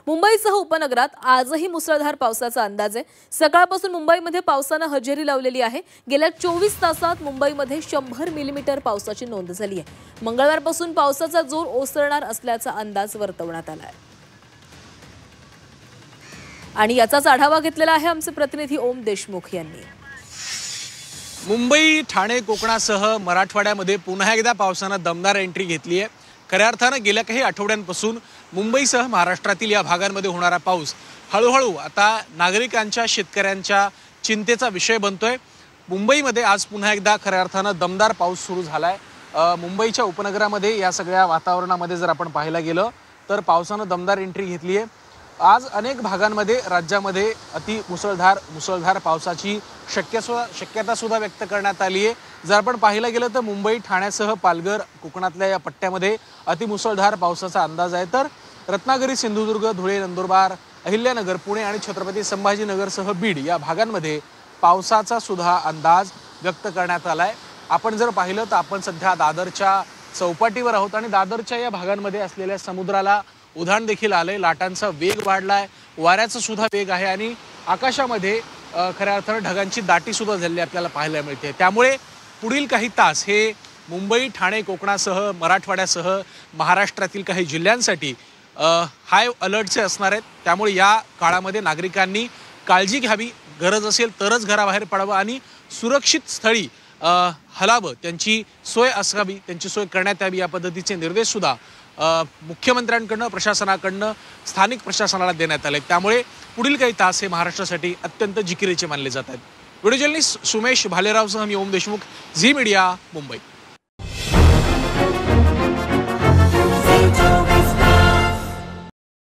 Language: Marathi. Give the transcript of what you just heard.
मुंबईसह उपनगरात आजही मुसळधार पावसाचा अंदाज आहे। सकाळपासून मुंबईमध्ये पावसाने हजेरी लावलेली आहे। गेल्या 24 तासात मुंबईमध्ये 100 मिलीमीटर पावसाची नोंद झाली आहे। मंगळवारपासून पावसाचा जोर ओसरणार असल्याचा अंदाज वर्तवण्यात आला आहे। आणि याचाच आढावा घेतलेला आहे आमचे प्रतिनिधी ओम देशमुख यांनी। मुंबई, ठाणे, कोकणासह मराठवाड्यामध्ये पुन्हा एकदा पावसाने दमदार एंट्री घेतली आहे। खऱ्या अर्थाने गेल्या काही आठवड्यांपासून मुंबईसह महाराष्ट्रातील या भागांमध्ये होणारा पाऊस हळूहळू आता नागरिकांच्या, शेतकऱ्यांच्या चिंतेचा विषय बनतोय। मुंबईमध्ये आज पुन्हा एकदा खऱ्या अर्थाने दमदार पाऊस सुरू झालाय। मुंबईच्या उपनगरामध्ये या सगळ्या वातावरणामध्ये जर आपण पाहायला गेलं तर पावसाने दमदार एंट्री घेतली आहे। आज अनेक भागांमध्ये राज्यामध्ये अति मुसळधार पावसाची शक्यता सुद्धा व्यक्त करण्यात आली आहे। जर आपण पाहायला गेलं तर मुंबई, ठाण्यासह पालघर, कोकणातल्या या पट्ट्यामध्ये अति मुसळधार पावसाचा अंदाज आहे। तर रत्नागिरी, सिंधुदुर्ग, धुळे, नंदुरबार, अहिल्यानगर, पुणे आणि छत्रपती संभाजीनगरसह बीड या भागांमध्ये पावसाचा सुद्धा अंदाज व्यक्त करण्यात आलाय। आपण जर पाहिलं तर आपण सध्या दादरच्या चौपाटीवर आहोत आणि दादरच्या या भागांमध्ये असलेल्या समुद्राला उधाण देखील आलंय। लाटांचा वेग वाढलाय, वाऱ्याचा सुद्धा वेग आहे आणि आकाशामध्ये खऱ्या अर्थाने ढगांची दाटी सुद्धा झालेली आपल्याला पाहायला मिळते। त्यामुळे पुढील काही तास हे मुंबई, ठाणे, कोकणासह मराठवाड्यासह महाराष्ट्रातील काही जिल्ह्यांसाठी हाय अलर्टचे असणार आहेत। त्यामुळे या काळामध्ये नागरिकांनी काळजी घ्यावी, गरज असेल तरच घराबाहेर पडावं आणि सुरक्षित स्थळी हलावं, त्यांची सोय असावी, त्यांची सोय करण्यात यावी या पद्धतीचे निर्देश सुद्धा मुख्यमंत्र्यांकडनं, प्रशासनाकडनं, स्थानिक प्रशासनाला देण्यात आले। त्यामुळे पुढील काही तास हे महाराष्ट्रासाठी अत्यंत जिकिरीचे मानले जात आहेत। व्हिडिओ जर्नलिस्ट सुमेश भालेरावसह मी ओम देशमुख, झी मीडिया, मुंबई।